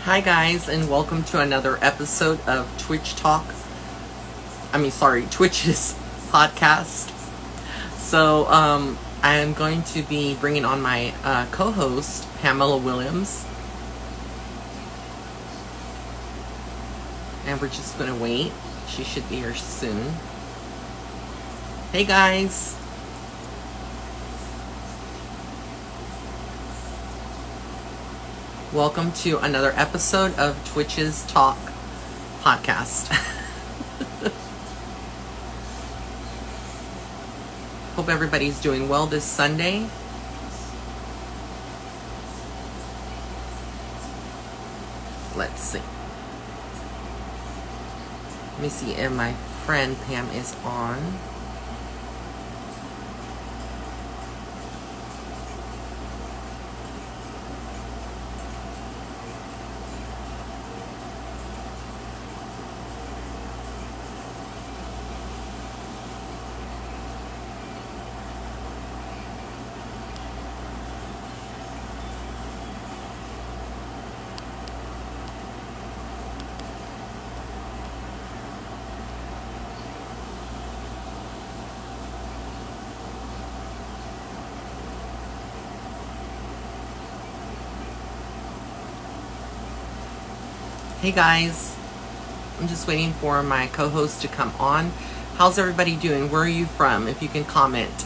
Hi guys, and welcome to another episode of Twitch's podcast. So I am going to be bringing on my co-host Pamela Williams, and we're just going to wait. She should be here soon. Hey guys. Welcome to another episode of Twitch's Talk podcast. Hope everybody's doing well this Sunday. Let's see. Let me see if my friend Pam is on. Hey guys, I'm just waiting for my co-host to come on. How's everybody doing? Where are you from? If you can comment.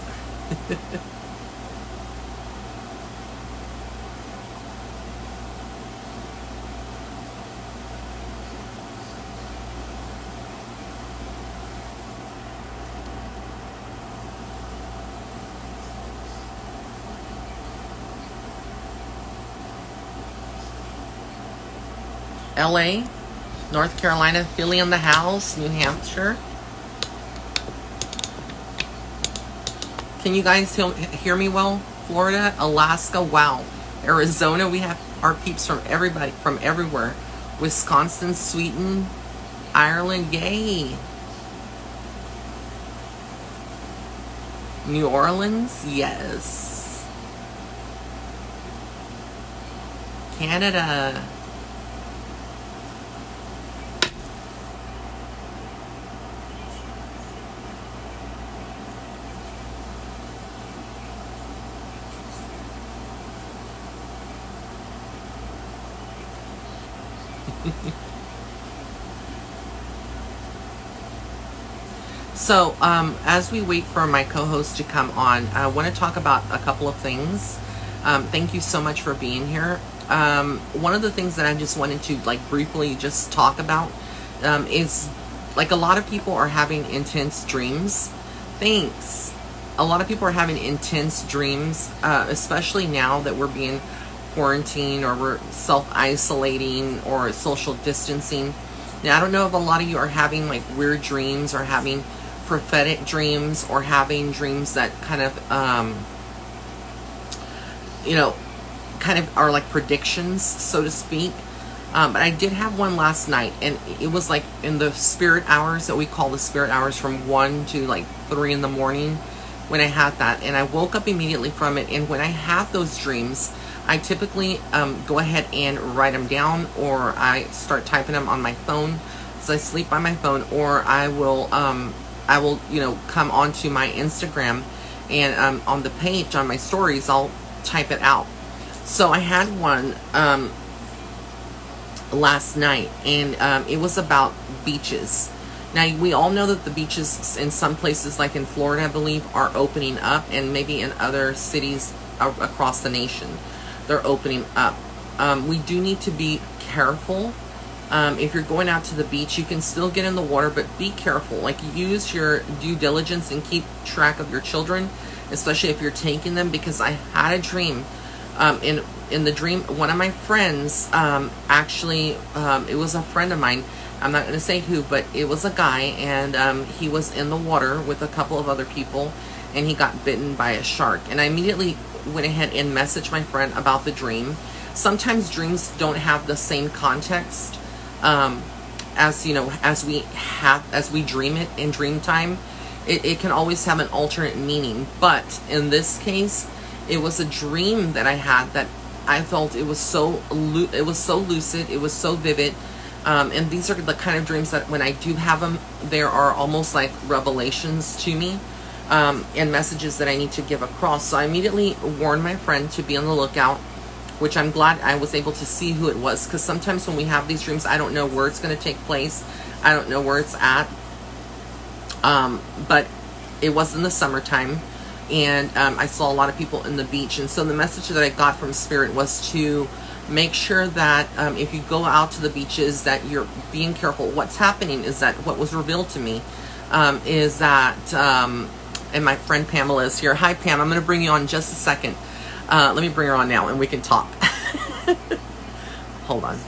LA, North Carolina, Philly in the house, New Hampshire. Can you guys hear me well? Florida, Alaska, wow. Arizona, we have our peeps from everybody, from everywhere. Wisconsin, Sweden, Ireland, yay. New Orleans, yes. Canada. So, as we wait for my co-host to come on, I want to talk about a couple of things. Thank you so much for being here. One of the things that I just wanted to briefly just talk about is a lot of people are having intense dreams. Thanks. A lot of people are having intense dreams, especially now that we're being quarantined or we're self-isolating or social distancing. Now, I don't know if a lot of you are having weird dreams or having prophetic dreams or having dreams that kind of are like predictions, so to speak. But I did have one last night, and it was in the spirit hours that we call the spirit hours, from 1 to 3 in the morning when I had that. And I woke up immediately from it. And when I have those dreams, I typically go ahead and write them down, or I start typing them on my phone. So I sleep by my phone, or I will come onto my Instagram, and on the page, on my stories, I'll type it out. So I had one last night, and it was about beaches. Now, we all know that the beaches in some places, like in Florida, I believe, are opening up, and maybe in other cities across the nation, they're opening up. We do need to be careful. If you're going out to the beach, you can still get in the water, but be careful. Use your due diligence and keep track of your children, especially if you're taking them, because I had a dream. In the dream, one of my friends, it was a friend of mine. I'm not going to say who, but it was a guy, and he was in the water with a couple of other people, and he got bitten by a shark. And I immediately went ahead and messaged my friend about the dream. Sometimes dreams don't have the same context as we dream it in dream time. It can always have an alternate meaning. But in this case, it was a dream that I had that I felt it was it was so lucid, it was so vivid. And these are the kind of dreams that when I do have them, there are almost like revelations to me, and messages that I need to give across. So I immediately warned my friend to be on the lookout, which I'm glad I was able to see who it was, because sometimes when we have these dreams, I don't know where it's going to take place. I don't know where it's at. But it was in the summertime, and I saw a lot of people in the beach. And so the message that I got from Spirit was to make sure that if you go out to the beaches, that you're being careful. What's happening is that what was revealed to me is that, and my friend Pamela is here. Hi, Pam. I'm going to bring you on in just a second. Let me bring her on now, and we can talk. Hold on.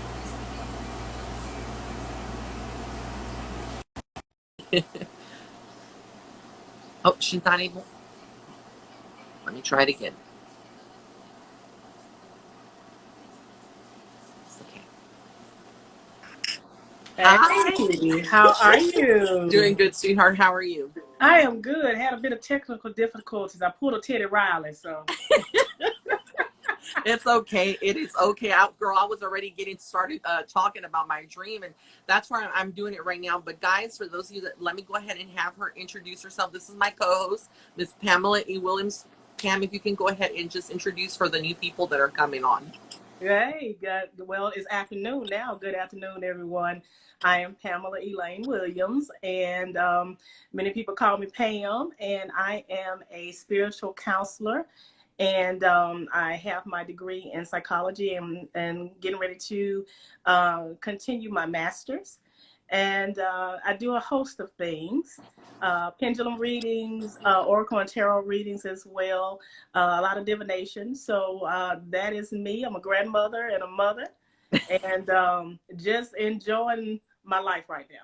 Oh, she's not able. Let me try it again. It's okay. Hi. Hey, how are Doing you? good, sweetheart. How are you? I am good. Had a bit of technical difficulties. I pulled a Teddy Riley, so It's okay. It is okay. Girl, I was already getting started talking about my dream, and that's why I'm doing it right now. But guys, for those of you that, let me go ahead and have her introduce herself. This is my co-host, Miss Pamela E. Williams. Pam, if you can go ahead and just introduce for the new people that are coming on. hey, well, it's afternoon now. Good afternoon, everyone. I am Pamela Elaine Williams, and many people call me Pam, and I am a spiritual counselor. And I have my degree in psychology and getting ready to continue my master's. And I do a host of things, pendulum readings, oracle and tarot readings as well, a lot of divination. So that is me. I'm a grandmother and a mother, and just enjoying my life right now.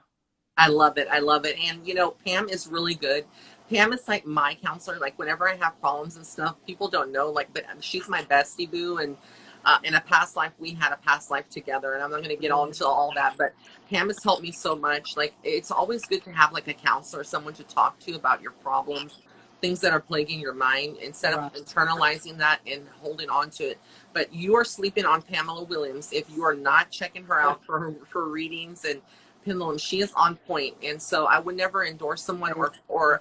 I love it. I love it. And you know, Pam is really good. Pam is like my counselor. Like whenever I have problems and stuff, people don't know. Like, but she's my bestie boo. And in a past life, we had a past life together. And I'm not going to get on into all that. But Pam has helped me so much. Like, it's always good to have like a counselor, someone to talk to about your problems, things that are plaguing your mind, instead of Right. internalizing that and holding on to it. But you are sleeping on Pamela Williams if you are not checking her out for readings and Pendulum. She is on point, and so I would never endorse someone or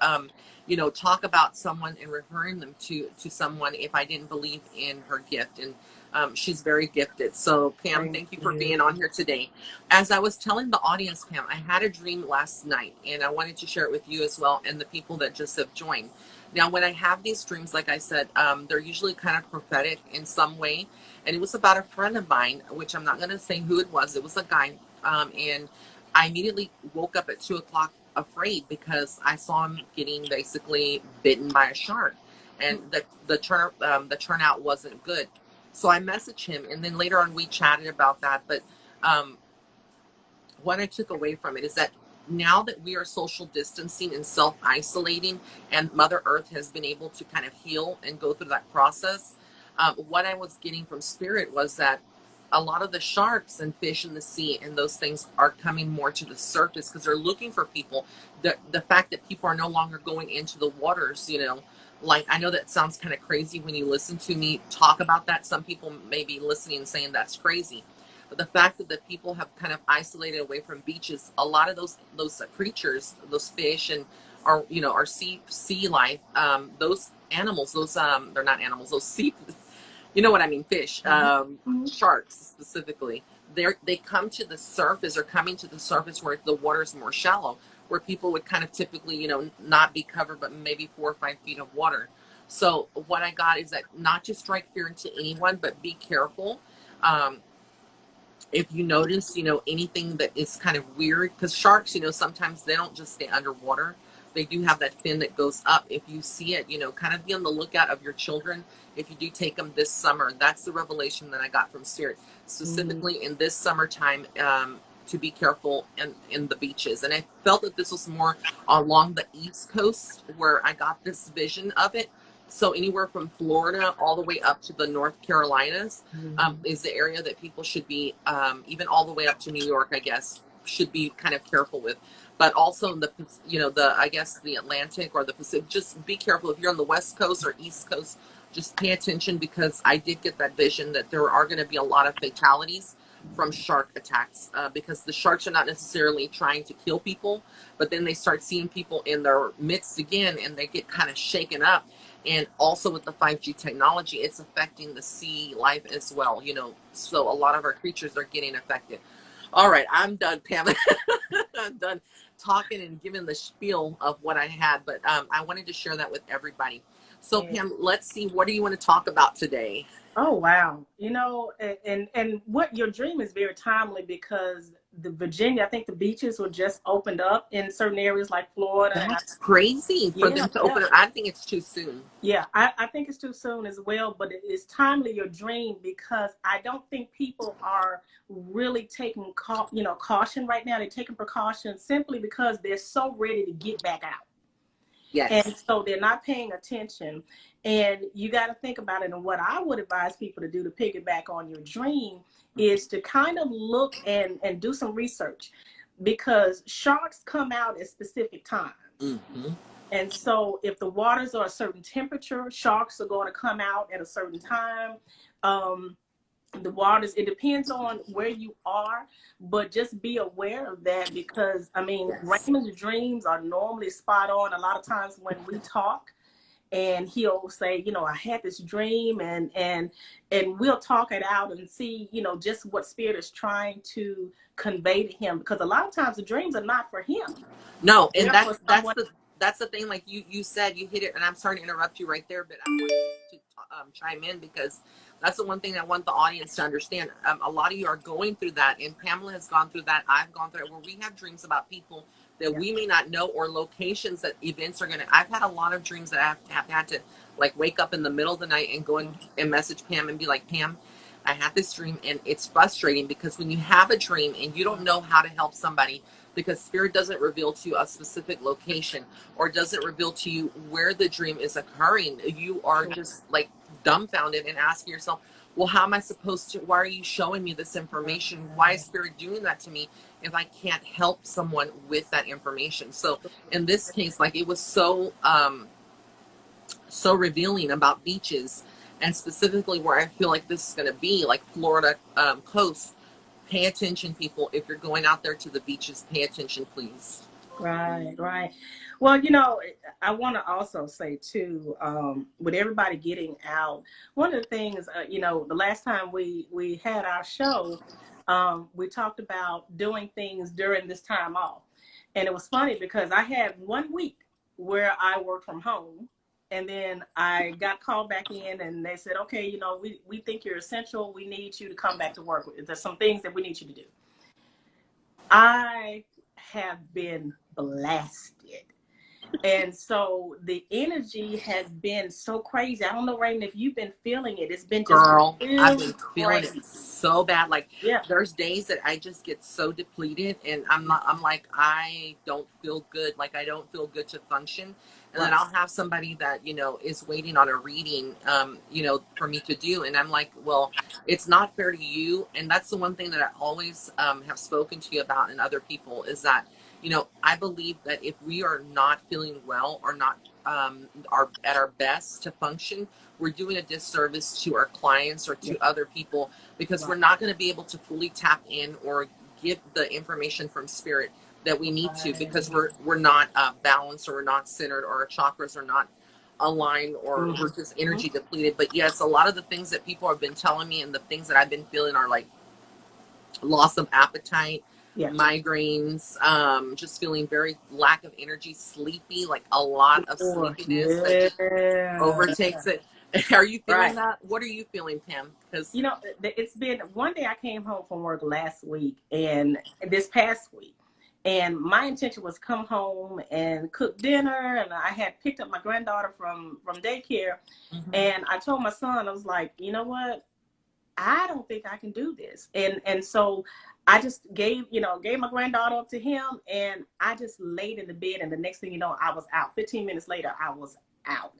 you know, talk about someone and referring them to someone if I didn't believe in her gift. And she's very gifted. So Pam, Thank thank you for you. being on here today. As I was telling the audience, Pam, I had a dream last night, and I wanted to share it with you as well and the people that just have joined. Now, when I have these dreams, like I said, they're usually kind of prophetic in some way. And it was about a friend of mine, which I'm not going to say who it was. It was a guy. And I immediately woke up at 2 o'clock afraid because I saw him getting basically bitten by a shark, and the turnout wasn't good. So I messaged him, and then later on we chatted about that. But um, what I took away from it is that now that we are social distancing and self isolating, and Mother Earth has been able to kind of heal and go through that process, what I was getting from Spirit was that a lot of the sharks and fish in the sea and those things are coming more to the surface because they're looking for people. The fact that people are no longer going into the waters, you know, like I know that sounds kind of crazy when you listen to me talk about that. Some people may be listening and saying that's crazy, but the fact that the people have kind of isolated away from beaches, a lot of those creatures, those fish and our, you know, our sea life, those animals, those they're not animals, those sea, you know what I mean, fish, Mhm. sharks specifically. They come to the surface, or coming to the surface where the water is more shallow, where people would kind of typically, you know, not be covered, but maybe 4 or 5 feet of water. So what I got is that not to strike fear into anyone, but be careful. Um, if you notice, you know, anything that is kind of weird, because sharks, you know, sometimes they don't just stay underwater. They do have that fin that goes up. If you see it, you know, kind of be on the lookout of your children. If you do take them this summer, that's the revelation that I got from Spirit, Mhm. specifically in this summertime, to be careful in the beaches. And I felt that this was more along the East Coast where I got this vision of it. So anywhere from Florida all the way up to the North Carolinas, Mhm. is the area that people should be, even all the way up to New York, I guess, should be kind of careful with. But also the, you know, the, I guess the Atlantic or the Pacific, just be careful if you're on the West Coast or East Coast. just pay attention, because I did get that vision that there are going to be a lot of fatalities from shark attacks, because the sharks are not necessarily trying to kill people, but then they start seeing people in their midst again, and they get kind of shaken up. And also with the 5G technology, it's affecting the sea life as well, so a lot of our creatures are getting affected. All right, I'm done, Pam. I'm done talking and giving the spiel of what I had, but I wanted to share that with everybody. So, And, Pam, let's see, what do you want to talk about today? oh wow, and what your dream is very timely because the Virginia, I think the beaches were just opened up in certain areas like Florida, and That's crazy for yeah, them to yeah. open it. I think it's too soon. Yeah, I think it's too soon as well, but it is timely your dream because I don't think people are really taking caution right now. They're taking precautions simply because they're so ready to get back out. And Yes. so they're not paying attention. And you got to think about it. And what I would advise people to do to piggyback on your dream is to kind of look and do some research because sharks come out at specific times. Mm-hmm. And so if the waters are a certain temperature, sharks are going to come out at a certain time. Um, the waters, it depends on where you are, but just be aware of that because, I mean, Yes. Raymond's dreams are normally spot on. A lot of times when we talk, and he'll say, I had this dream, and we'll talk it out and see, just what spirit is trying to convey to him. Because a lot of times the dreams are not for him; No, and they're that's for that's someone. the that's the thing. Like you said, you hit it, and I'm sorry to interrupt you right there, but I wanted to chime in because that's the one thing I want the audience to understand. A lot of you are going through that, and Pamela has gone through that. I've gone through it, where we have dreams about people that Yeah. we may not know, or locations that events are gonna. I've had a lot of dreams that have had to like wake up in the middle of the night and go and message Pam and be like, Pam, I had this dream, and it's frustrating because when you have a dream and you don't know how to help somebody, because spirit doesn't reveal to you a specific location or doesn't reveal to you where the dream is occurring, you are just like dumbfounded and asking yourself, well, how am I supposed to, why are you showing me this information? Why is spirit doing that to me if I can't help someone with that information? So in this case, like, it was so revealing about beaches, and specifically where I feel like this is going to be, like Florida coast. Pay attention, people. If you're going out there to the beaches, pay attention, please. Right, right. Well, I want to also say too, with everybody getting out, one of the things, the last time we had our show, we talked about doing things during this time off, and it was funny because I had 1 week where I worked from home, and then I got called back in, and they said, okay, we think you're essential. We need you to come back to work. There's some things that we need you to do. I have been blasted. And so the energy has been so crazy. I don't know, Raymond, if you've been feeling it. It's been just Girl, I've really been feeling it crazy. so bad. Like, Yeah. there's days that I just get so depleted, and I'm like, I don't feel good. Like, I don't feel good to function. And then Right. I'll have somebody that, is waiting on a reading, for me to do. And I'm like, well, it's not fair to you. And that's the one thing that I always have spoken to you about, and other people, is that, I believe that if we are not feeling well, or not are at our best to function, we're doing a disservice to our clients or Yeah. to other people, because Right. we're not going to be able to fully tap in or give the information from spirit that we need to, because Right. we're not balanced, or we're not centered, or our chakras are not aligned, or we're just Mm-hmm. energy depleted. But yes, a lot of the things that people have been telling me, and the things that I've been feeling, are like loss of appetite, Yeah. migraines, just feeling very lack of energy, sleepy, like a lot of Sure. sleepiness that just Yeah. overtakes it. Are you feeling Right. that? What are you feeling, Pam? Because It's been one day I came home from work last week and this past week. And my intention was come home and cook dinner. And I had picked up my granddaughter from daycare. And I told my son, I was like, you know what? I don't think I can do this. And so I just gave my granddaughter up to him, and I just laid in the bed, and the next thing you know, I was out. 15 minutes later, I was out.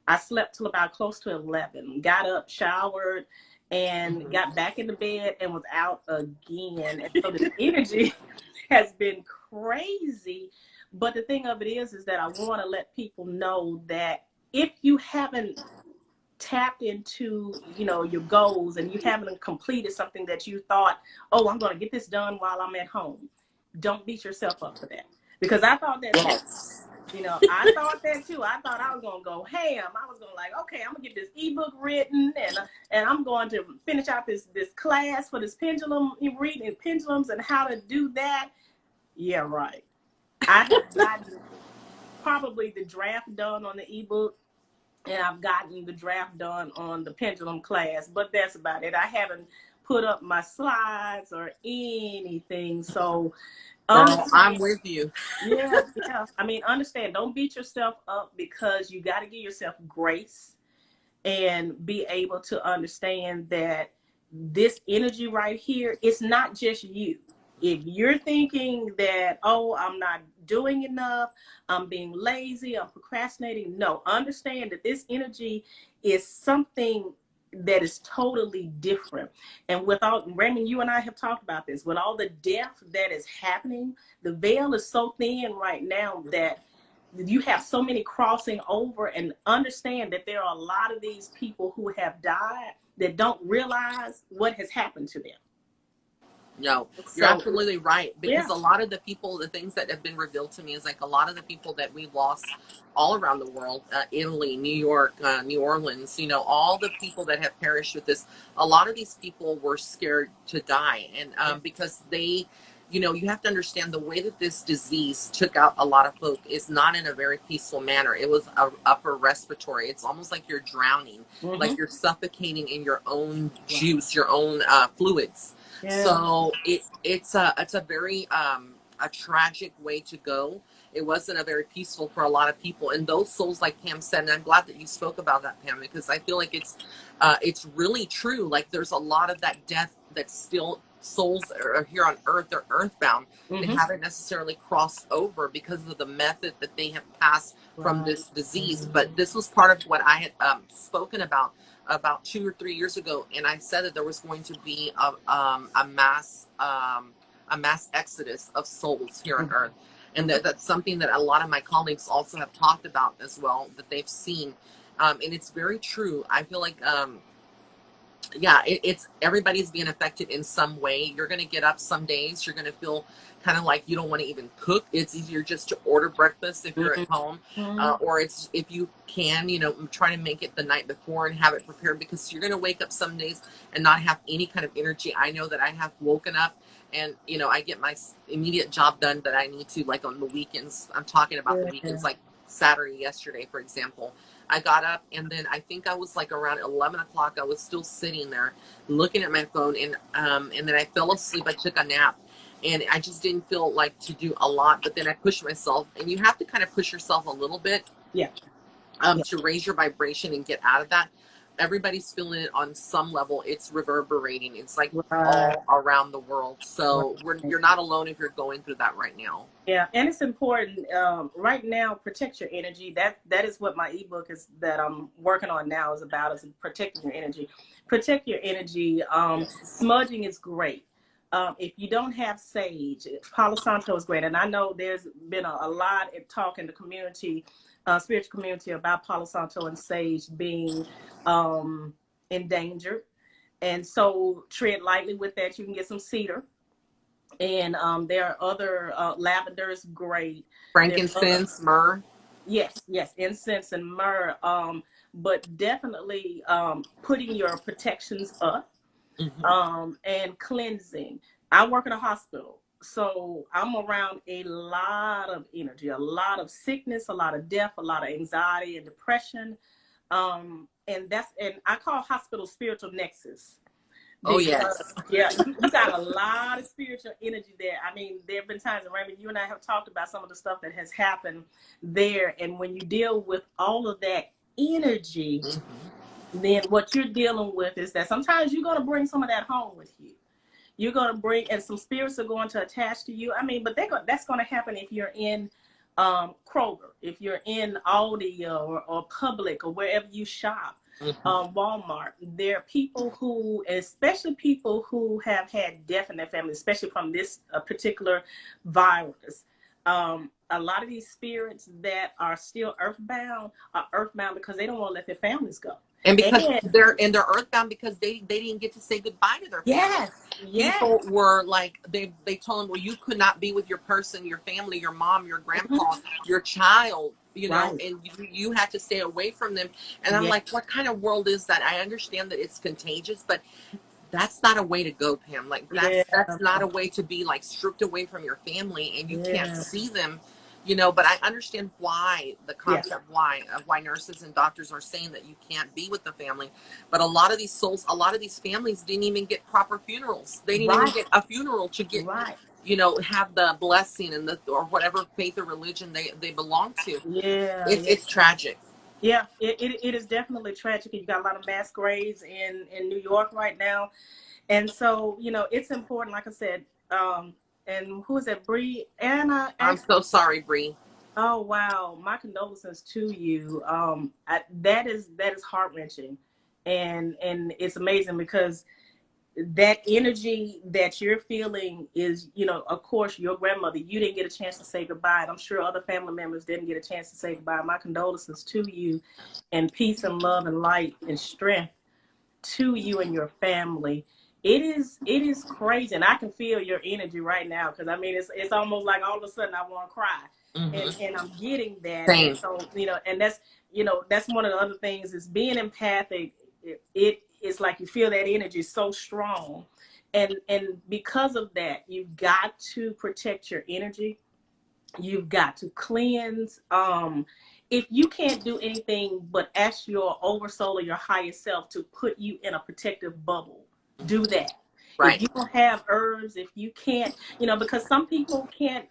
I slept till about close to 11, got up, showered, and got back in the bed and was out again. And so the energy has been crazy. But the thing of it is that I want to let people know that if you haven't tapped into, you know, your goals and you haven't completed something that you thought, oh, I'm going to get this done while I'm at home, don't beat yourself up for that. Because I thought that too. Yes. You know, I thought that too. I thought I was gonna go ham. I was gonna like, okay, I'm gonna get this ebook written, and I'm going to finish out this class for this pendulum reading pendulums and how to do that. Yeah, right. I have gotten probably the draft done on the ebook, and I've gotten the draft done on the pendulum class, but that's about it. I haven't put up my slides or anything. So Girl, I'm understand. with you. Yeah, yeah. I mean, understand, don't beat yourself up, because you got to give yourself grace and be able to understand that this energy right here, it's not just you. If you're thinking that, oh, I'm not doing enough, I'm being lazy, I'm procrastinating, no, understand that this energy is something that is totally different. And without, Raymond, you and I have talked about this, with all the death that is happening, the veil is so thin right now that you have so many crossing over, and understand that there are a lot of these people who have died that don't realize what has happened to them. No, you're So absolutely right. Because yeah. a lot of the people, the things that have been revealed to me is like a lot of the people that we lost all around the world, Italy, New York, New Orleans, you know, all the people that have perished with this, a lot of these people were scared to die. And Yeah. because they, you know, you have to understand the way that this disease took out a lot of folk is not in a very peaceful manner. It was a upper respiratory. It's almost like you're drowning, like Mm-hmm. you're suffocating in your own juice, your own fluids. Yeah. So it's a very a tragic way to go. It wasn't a very peaceful for a lot of people, and those souls, like Pam said, and I'm glad that you spoke about that, Pam, because I feel like it's really true. Like there's a lot of that death that's still souls are here on earth. They're earthbound. They Mm-hmm. haven't necessarily crossed over because of the method that they have passed from Right. this disease. But this was part of what I had spoken about 2 or 3 years ago, and I said that there was going to be a mass exodus of souls here on Mm-hmm. Earth, and that's something that a lot of my colleagues also have talked about as well, that they've seen, and it's very true. I feel like yeah, it's everybody's being affected in some way. You're going to get up some days, you're going to feel kind of like you don't want to even cook. It's easier just to order breakfast if you're at home, Mm-hmm. or it's, if you can, you know, try to make it the night before and have it prepared, because you're going to wake up some days and not have any kind of energy. I know that I have woken up and, you know, I get my immediate job done that I need to, like on the weekends. I'm talking about the Yeah. weekends, like Saturday yesterday, for example. I got up, and then I think I was like around 11 o'clock. I was still sitting there looking at my phone, and then I fell asleep. I took a nap, and I just didn't feel like to do a lot. But then I pushed myself, and you have to kind of push yourself a little bit Yeah. Yeah. to raise your vibration and get out of that. Everybody's feeling it on some level. It's reverberating. It's like Right. all around the world. So Right. you're not alone if you're going through that right now. Yeah, and it's important right now. Protect your energy. That is what my ebook is that I'm working on now is about, is protecting your energy. Protect your energy. Yes. Smudging is great. If you don't have sage, Palo Santo is great, and I know there's been a lot of talk in the community, spiritual community, about Palo Santo and sage being endangered, and so tread lightly with that. You can get some cedar, and there are other lavender is great. There's other, Frankincense, myrrh. yes, yes, incense and myrrh. But definitely putting your protections up, Hmm. and cleansing. I work in a hospital, so I'm around a lot of energy, a lot of sickness, a lot of death, a lot of anxiety and depression. And I call hospital spiritual nexus, Oh because yes. yeah, you got a lot of spiritual energy there. I mean, there have been times, and Raymond, you and I have talked about some of the stuff that has happened there, and when you deal with all of that energy, Hmm. then what you're dealing with is that sometimes you're going to bring some of that home with you. You're going to bring, and some spirits are going to attach to you. I mean, but that's going to happen if you're in Kroger, if you're in Aldi, or Public, or wherever you shop, Hmm. Walmart. There are people who, especially people who have had death in their family, especially from this particular virus. A lot of these spirits that are still earthbound are earthbound because they don't want to let their families go. And because And they're earthbound because they didn't get to say goodbye to their family. yes, yes. People were like they told them, well, you could not be with your person, your family, your mom, your grandpa, Mhm. your child, Right. and you had to stay away from them. And I'm Yeah. like, what kind of world is that? I understand that it's contagious, but that's not a way to go, Pam. Like Yeah. that's not a way to be like stripped away from your family and you can't Yeah. see them, but I understand why the Yeah. concept why nurses and doctors are saying that you can't be with the family. But a lot of these souls, a lot of these families didn't even get proper funerals. They didn't even Right. get a funeral to get Right. have the blessing and the or whatever faith or religion they belong to. Yeah. It's Yeah. it's tragic. Yeah. It is definitely tragic. You got a lot of mass graves in New York right now. And so, it's important, like I said, and who is that? Bree Anna I'm actually. so sorry, Bree. Oh wow, my condolences to you. That is heart wrenching, and it's amazing because that energy that you're feeling is, of course, your grandmother. You didn't get a chance to say goodbye, and I'm sure other family members didn't get a chance to say goodbye. My condolences to you, and peace and love and light and strength to you and your family. It is crazy, and I can feel your energy right now because I mean it's almost like all of a sudden I want to cry, and I'm getting that, and Same. so and that's one of the other things is being empathic. It is like you feel that energy so strong, and because of that, you've got to protect your energy. You've got to cleanse. If you can't do anything but ask your oversoul or your higher self to put you in a protective bubble, do that. If Right. you don't have herbs, if you can't, because some people can't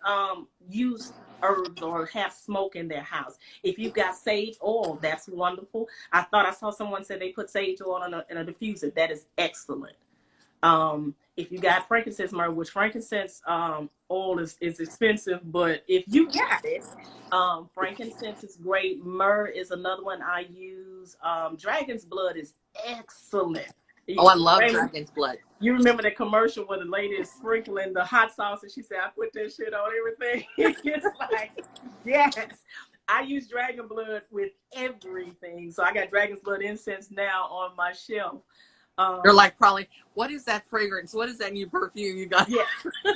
use herbs or have smoke in their house. If you've got sage oil, that's wonderful. I thought I saw someone say they put sage oil in a diffuser. That is excellent. If you got frankincense myrrh, which frankincense oil is expensive, but if you got it, frankincense is great. Myrrh is another one I use. Dragon's blood is excellent. Oh, I love Raymond, dragon's blood. you remember the commercial where the lady is sprinkling the hot sauce and she said, "I put that shit on everything." It's like, yes. I use dragon blood with everything. So I got dragon's blood incense now on my shelf. You're Um, like probably, what is that fragrance? What is that new perfume you got? yeah,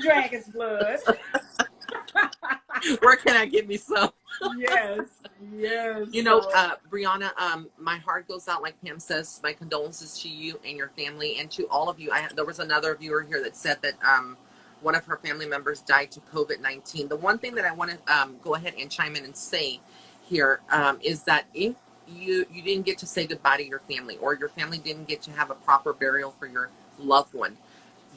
dragon's blood. Where can I get me some? Yes, yes. So, Brianna, my heart goes out, like Pam says, my condolences to you and your family and to all of you. There was another viewer here that said that one of her family members died to COVID-19. The one thing that I want to go ahead and chime in and say here is that if you didn't get to say goodbye to your family or your family didn't get to have a proper burial for your loved one,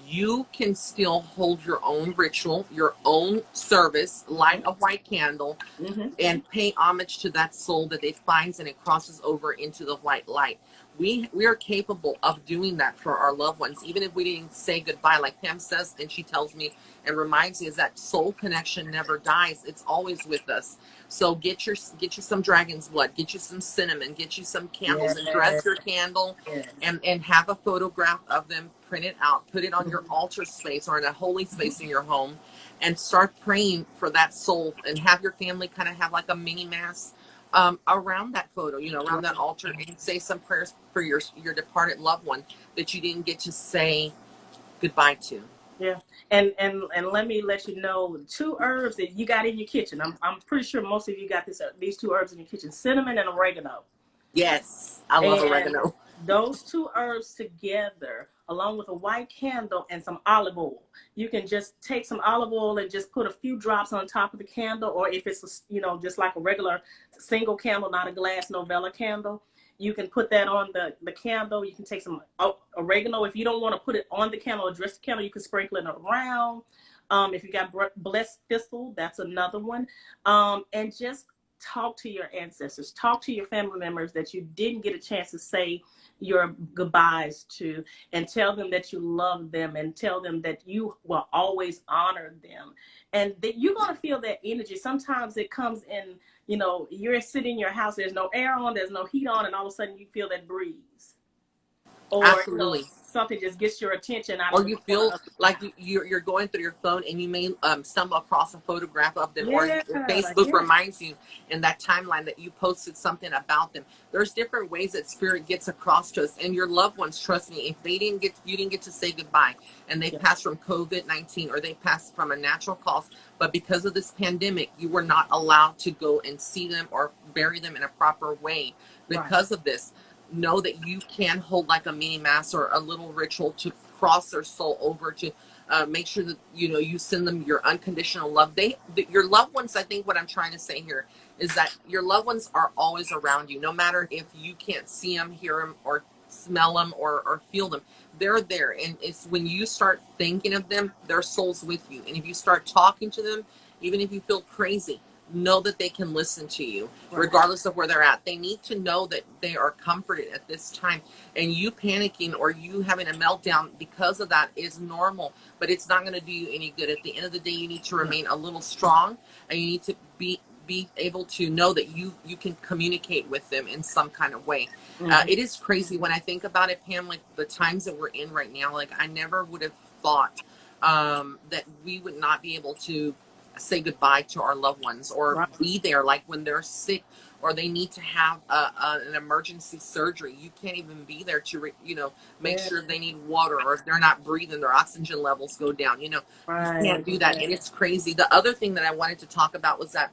you can still hold your own ritual, your own service, light a white candle, mhm. and pay homage to that soul that it finds and it crosses over into the white light. We are capable of doing that for our loved ones, even if we didn't say goodbye. Like Pam says, and she tells me and reminds me, is that soul connection never dies. It's always with us. So get you some dragon's blood, get you some cinnamon, get you some candles, Yes, and dress your candle, yes. and have a photograph of them, print it out, put it on your Mhm. altar space or in a holy space in your home, and start praying for that soul and have your family kind of have like a mini mass around that photo, around that altar, and say some prayers for your departed loved one that you didn't get to say goodbye to. Yeah, and let me let you know two herbs that you got in your kitchen. I'm pretty sure most of you got these two herbs in your kitchen: cinnamon and oregano. Yes, I love And oregano. those two herbs together, along with a white candle and some olive oil, you can just take some olive oil and just put a few drops on top of the candle. Or if it's, just like a regular single candle, not a glass novella candle, you can put that on the candle. You can take some oregano. If you don't want to put it on the candle or dress the candle, you can sprinkle it around. If you got blessed thistle, that's another one. And just talk to your ancestors, talk to your family members that you didn't get a chance to say your goodbyes to, and tell them that you love them, and tell them that you will always honor them, and that you're going to feel that energy. Sometimes it comes in, you're sitting in your house, there's no air on, there's no heat on, and all of a sudden you feel that breeze. or Absolutely. something just gets your attention out of Or the you corner feel of the like eye. you're going through your phone and you may stumble across a photograph of them, or Yeah, Facebook yeah, reminds you in that timeline that you posted something about them. There's different ways that spirit gets across to us, and your loved ones, trust me, if they didn't get you didn't get to say goodbye and they yeah. passed from COVID-19 or they passed from a natural cause, but because of this pandemic you were not allowed to go and see them or bury them in a proper way Right. because of this, know that you can hold like a mini mass or a little ritual to cross their soul over, to make sure that you send them your unconditional love. Your loved ones, I think what I'm trying to say here is that your loved ones are always around you, no matter if you can't see them, hear them, or smell them, or feel them. They're there, and it's when you start thinking of them, their soul's with you. And if you start talking to them, even if you feel crazy, know that they can listen to you Right. regardless of where they're at. They need to know that they are comforted at this time, and you panicking or you having a meltdown because of that is normal, but it's not going to do you any good. At the end of the day, you need to Yeah. remain a little strong, and you need to be able to know that you can communicate with them in some kind of way. Hmm. It is crazy when I think about it, Pam, like the times that we're in right now. Like I never would have thought that we would not be able to say goodbye to our loved ones or Right. be there, like when they're sick or they need to have an emergency surgery. You can't even be there to make Yeah. sure they need water, or if they're not breathing, their oxygen levels go down. You Right. can't do that, and it's crazy. The other thing that I wanted to talk about was that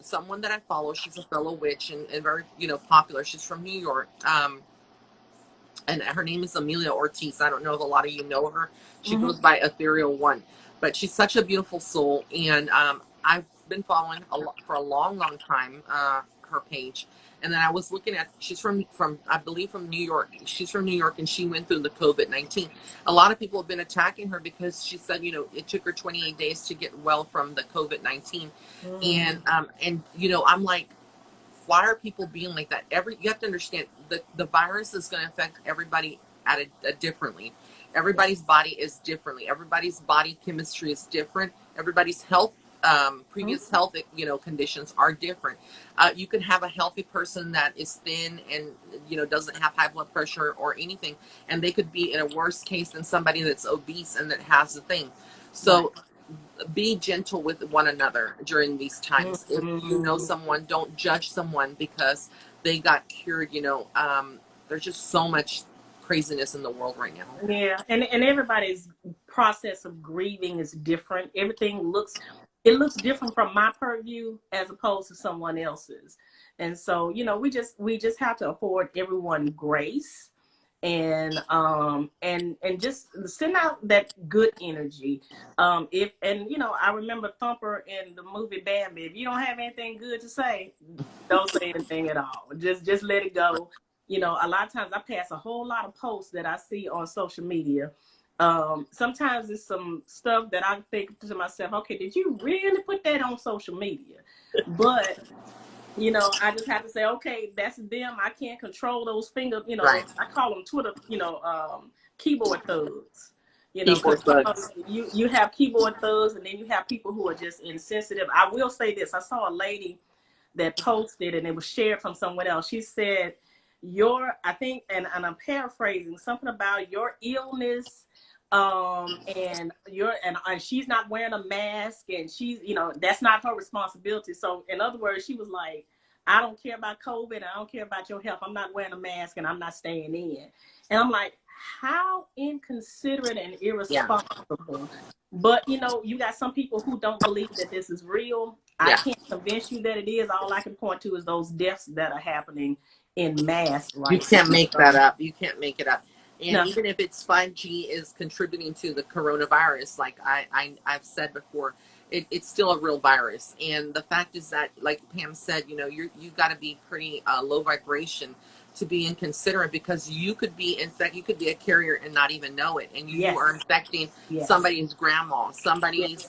someone that I follow, she's a fellow witch, and very popular. She's from New York. And her name is Amelia Ortiz. I don't know if a lot of you know her. She Hmm. goes by Ethereal One, but she's such a beautiful soul, and I've been following for a long, long time her page. And then I was looking at, she's from I believe from New York. She's from New York, and she went through the COVID-19. A lot of people have been attacking her because she said it took her 28 days to get well from the COVID-19, Hmm. and I'm like, why are people being like that? You have to understand the virus is going to affect everybody at a differently. Yeah. Everybody's body is differently. Everybody's body chemistry is different. Everybody's health, Hmm. previous health, conditions are different. You can have a healthy person that is thin and doesn't have high blood pressure or anything, and they could be in a worse case than somebody that's obese and that has the thing. Right. So be gentle with one another during these times. If you know Hmm. someone, don't judge someone because they got cured. There's just so much craziness in the world right now. Yeah, and everybody's process of grieving is different. Everything looks different from my purview as opposed to someone else's. And so, we just have to afford everyone grace and just send out that good energy. If and I remember Thumper in the movie Bambi. If you don't have anything good to say, don't say anything at all. Just let it go. A lot of times I pass a whole lot of posts that I see on social media. Sometimes it's some stuff that I think to myself, okay, did you really put that on social media? But I just have to say, okay, that's them. I can't control those fingers. Right. I call them Twitter, keyboard thugs. Because Keyboard thugs. you have keyboard thugs, and then you have people who are just insensitive. I will say this: I saw a lady that posted, and it was shared from someone else. She said, I think, and I'm paraphrasing, something about your illness, and she's not wearing a mask, and she's, that's not her responsibility. So in other words, she was like, I don't care about COVID, I don't care about your health. I'm not wearing a mask, and I'm not staying in. And I'm like, how inconsiderate and Yeah. irresponsible. But you got some people who don't believe that this is real. I Yeah. can't convince you that it is. All I can point to is those deaths that are happening in mass You right can't make now. that up. You can't make it up. And No. even if it's 5G is contributing to the coronavirus, like I've said before, it's still a real virus. And the fact is that, like Pam said, you got to be pretty low vibration to be inconsiderate, because you could be you could be a carrier and not even know it, and you are Yes. infecting Yes. somebody's grandma, Yes. somebody's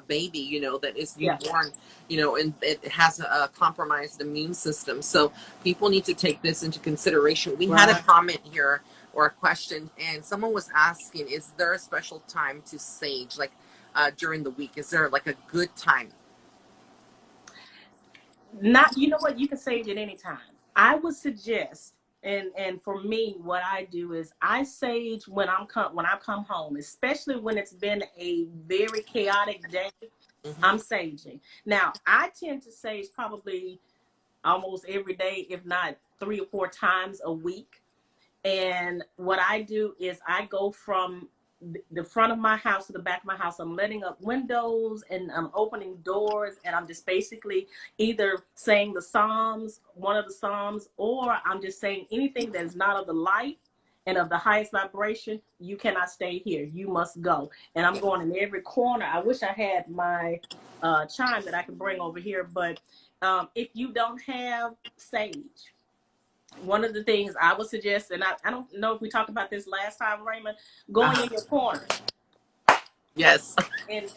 baby, that is Yeah. newborn, and it has a compromised immune system. So people need to take this into consideration. We had a Right. comment here or a question, and someone was asking, is there a special time to sage, like during the week? Is there like a good time? Not. You know what? You can sage at any time. I would suggest And for me, what I do is I sage when I come home, especially when it's been a very chaotic day. Hmm. I'm saging. Now, I tend to sage probably almost every day, if not 3 or 4 times a week. And what I do is I go from the front of my house to the back of my house. I'm letting up windows and I'm opening doors, and I'm just basically either saying the Psalms, one of the Psalms, or I'm just saying anything that is not of the light and of the highest vibration. You cannot stay here. You must go. And I'm going in every corner. I wish I had my chime that I could bring over here, but if you don't have sage, one of the things I would suggest, and I don't know if we talked about this last time, Raymond, going Uh-huh. in your corners Yes. in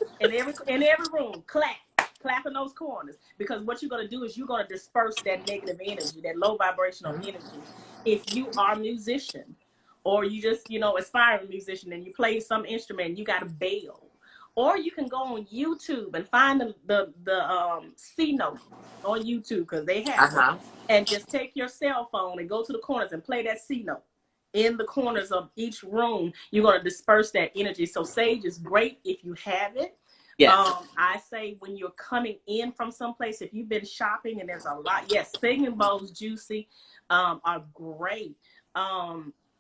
every room, clap in those corners, because what you're going to do is you're going to disperse that negative energy, that low vibrational Mhm. energy. If you are a musician, or you just aspiring musician and you play some instrument, you got to bail, or you can go on YouTube and find the C note on YouTube, because they have it, Uh-huh. and just take your cell phone and go to the corners and play that C note in the corners of each room. You're going to disperse that energy. So sage is great if you have it. Yes. I say when you're coming in from someplace, if you've been shopping and there's a lot, yes, singing bowls, juicy, are great.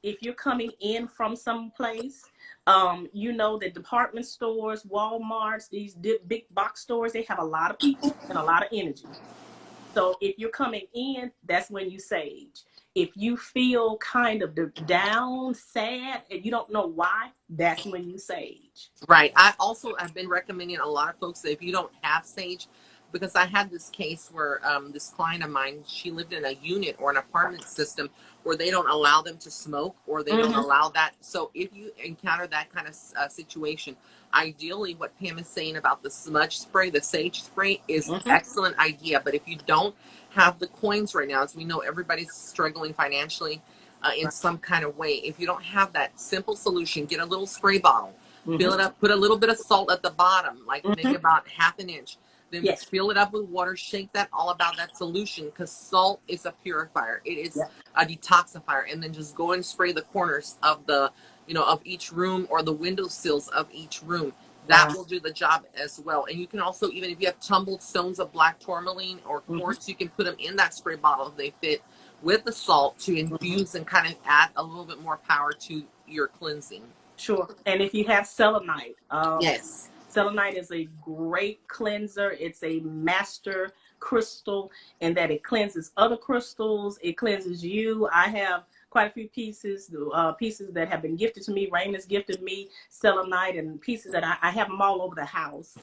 If you're coming in from someplace, the department stores, Walmarts, these big box stores, they have a lot of people and a lot of energy. So if you're coming in, that's when you sage. If you feel kind of down, sad, and you don't know why, that's when you sage. Right. I've been recommending a lot of folks that if you don't have sage, because I had this case where this client of mine, she lived in a unit or an apartment system where they don't allow them to smoke, or they don't Mm-hmm. allow that. So if you encounter that kind of situation, ideally what Pam is saying about the smudge spray, the sage spray, is Mm-hmm. excellent idea. But if you don't have the coins right now, as we know, everybody's struggling financially in Right. some kind of way. If you don't have that simple solution, get a little spray bottle, fill Mm-hmm. it up, put a little bit of salt at the bottom, like maybe Mm-hmm. about half an inch. Then Yes. fill it up with water, shake that all about that solution, because salt is a purifier. It is Yeah. a detoxifier. And then just go and spray the corners of of each room, or the window sills of each room. That Right. will do the job as well. And you can also, even if you have tumbled stones of black tourmaline or Mm-hmm. quartz, you can put them in that spray bottle if they fit, with the salt, to Mm-hmm. infuse and kind of add a little bit more power to your cleansing. Sure. And if you have selenite, Yes. selenite is a great cleanser. It's a master crystal in that it cleanses other crystals. It cleanses you. I have quite a few pieces that have been gifted to me. Rain has gifted me selenite, and pieces that I have them all over the house.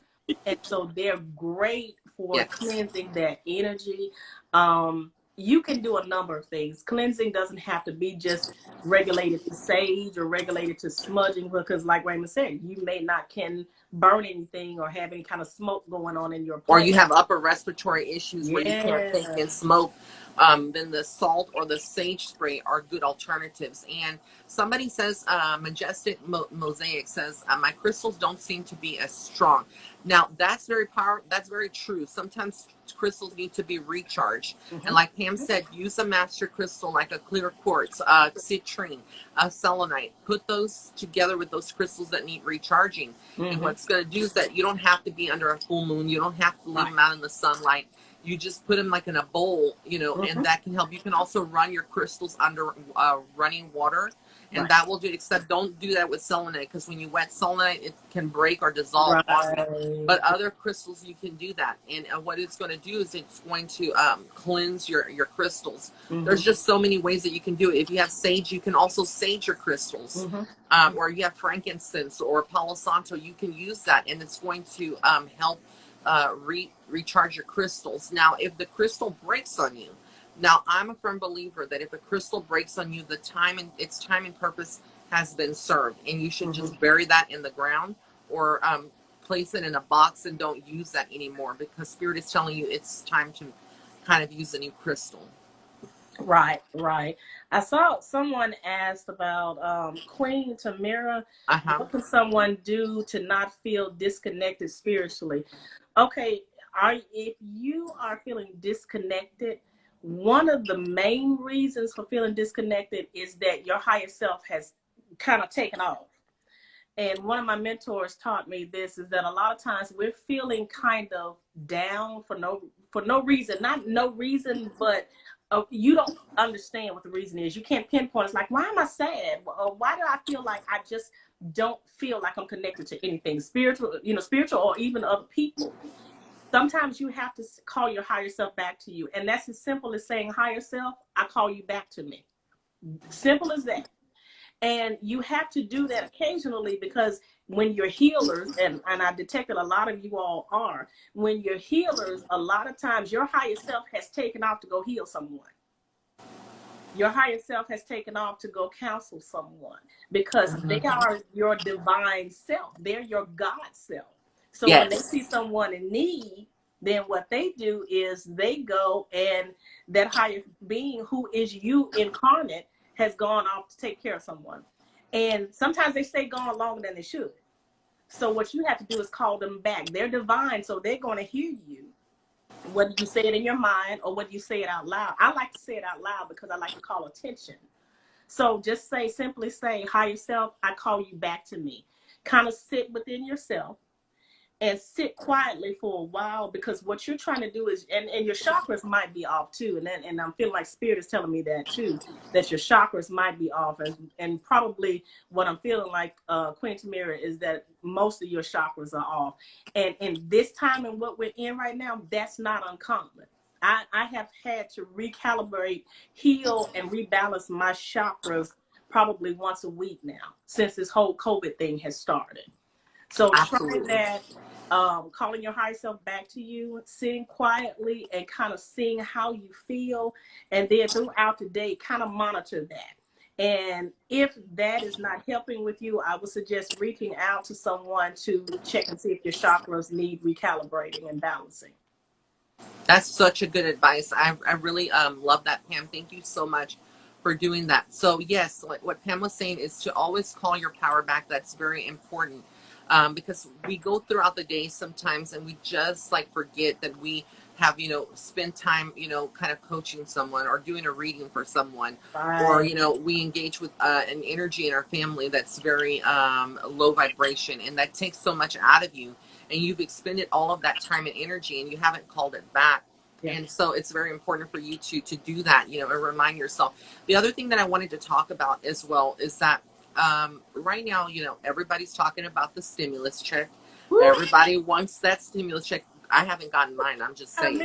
And so they're great for Yes. cleansing that energy. You can do a number of things. Cleansing doesn't have to be just regulated to sage or regulated to smudging, because like Raymond said, you may not can burn anything or have any kind of smoke going on in your Or you place. have upper respiratory issues where you can't take Yeah. in smoke, then the salt or the sage spray are good alternatives. And somebody says, Majestic Mosaic says, my crystals don't seem to be as strong. Now that's very powerful. That's very true. Sometimes crystals need to be recharged. And Mm-hmm. like Pam said, use a master crystal like a clear quartz, citrine, a selenite. Put those together with those crystals that need recharging. And Mm-hmm. what's going to do is that you don't have to be under a full moon. You don't have to leave Right. them out in the sunlight. You just put them like in a bowl, and Mm-hmm. that can help. You can also run your crystals under running water, and Right. that will do it. Except don't do that with selenite, because when you wet selenite, it can break or dissolve on you. Right. But other crystals, you can do that. And what it's going to do is it's going to cleanse your crystals. Mm-hmm. There's just so many ways that you can do it. If you have sage, you can also sage your crystals. Mm-hmm. Or you have frankincense or Palo Santo, you can use that, and it's going to help recharge your crystals. Now, if the crystal breaks on you, now I'm a firm believer that if a crystal breaks on you, its time and purpose has been served, and you should Mm-hmm. just bury that in the ground, or place it in a box and don't use that anymore, because Spirit is telling you it's time to kind of use a new crystal. Right, right. I saw someone asked about Queen Tamira. Uh huh. What can someone do to not feel disconnected spiritually? Okay, if you are feeling disconnected, One of the main reasons for feeling disconnected is that your higher self has kind of taken off. And one of my mentors taught me this, is that a lot of times we're feeling kind of down for no reason, not no reason, but you don't understand what the reason is. You can't pinpoint. It's like, why am I sad? Why do I feel like I just don't feel like I'm connected to anything spiritual, spiritual or even other people? Sometimes you have to call your higher self back to you. And that's as simple as saying, higher self, I call you back to me. Simple as that. And you have to do that occasionally, because when you're healers, and I detected a lot of you all are, when you're healers, a lot of times your higher self has taken off to go heal someone. Your higher self has taken off to go counsel someone, because they are your divine self. They're your God self. So when they see someone in need, then what they do is they go, and that higher being, who is you incarnate, has gone off to take care of someone. And sometimes they stay gone longer than they should. So what you have to do is call them back. They're divine, so they're going to hear you, whether you say it in your mind or whether you say it out loud. I like to say it out loud because I like to call attention. So just simply say, higher self, I call you back to me. Kind of sit within yourself and sit quietly for a while, because what you're trying to do is, and your chakras might be off too. And I'm feeling like Spirit is telling me that too, that your chakras might be off. And probably what I'm feeling like, Queen Tamira, is that most of your chakras are off. And in this time and what we're in right now, that's not uncommon. I have had to recalibrate, heal, and rebalance my chakras probably once a week now, since this whole COVID thing has started. So try that, calling your higher self back to you, sitting quietly and kind of seeing how you feel. And then throughout the day, kind of monitor that. And if that is not helping with you, I would suggest reaching out to someone to check and see if your chakras need recalibrating and balancing. That's such a good advice. I really love that, Pam. Thank you so much for doing that. So yes, what Pam was saying is to always call your power back. That's very important, because we go throughout the day sometimes and we just like forget that we have, spend time, kind of coaching someone or doing a reading for someone, or Right. we engage with an energy in our family that's very low vibration, and that takes so much out of you, and you've expended all of that time and energy and you haven't called it back. Yeah. And so it's very important for you to do that, and remind yourself. The other thing that I wanted to talk about as well is that right now, everybody's talking about the stimulus check. Woo! Everybody wants that stimulus check. I haven't gotten mine. I'm just saying.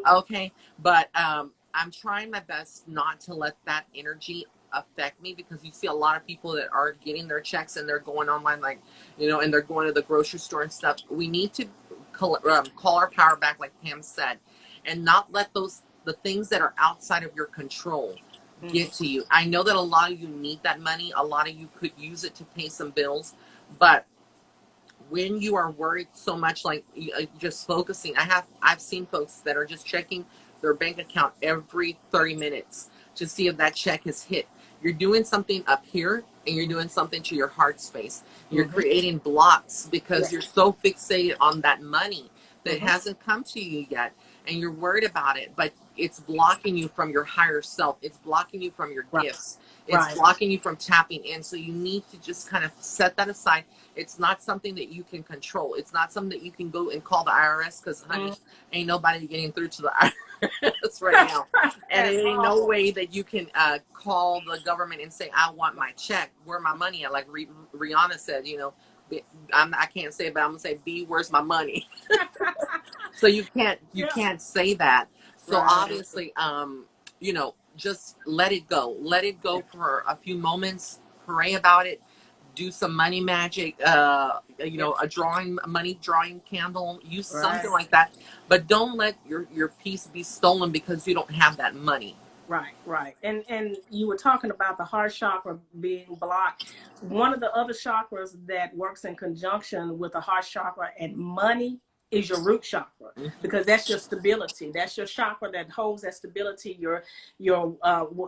Okay, but I'm trying my best not to let that energy affect me, because you see a lot of people that are getting their checks and they're going online, like, and they're going to the grocery store and stuff. We need to call our power back, like Pam said, and not let the things that are outside of your control get to you. I know that a lot of you need that money. A lot of you could use it to pay some bills, but when you are worried so much, like just focusing, I've seen folks that are just checking their bank account every 30 minutes to see if that check is hit. You're doing something up here and you're doing something to your heart space. You're creating blocks because you're so fixated on that money that hasn't come to you yet, and you're worried about it, but it's blocking you from your higher self. It's blocking you from your gifts. It's blocking you from tapping in. So you need to just kind of set that aside. It's not something that you can control. It's not something that you can go and call the IRS, because, honey, ain't nobody getting through to the IRS right now. And it ain't no way that you can call the government and say, I want my check. Where my money at? Like Rihanna said, I can't say it, but I'm going to say, B, where's my money? So you can't say that. So obviously, just let it go. Let it go for a few moments. Pray about it. Do some money magic. A money drawing candle. Use something like that. But don't let your peace be stolen because you don't have that money. Right. And you were talking about the heart chakra being blocked. One of the other chakras that works in conjunction with the heart chakra and money is your root chakra, because that's your stability. That's your chakra that holds that stability, your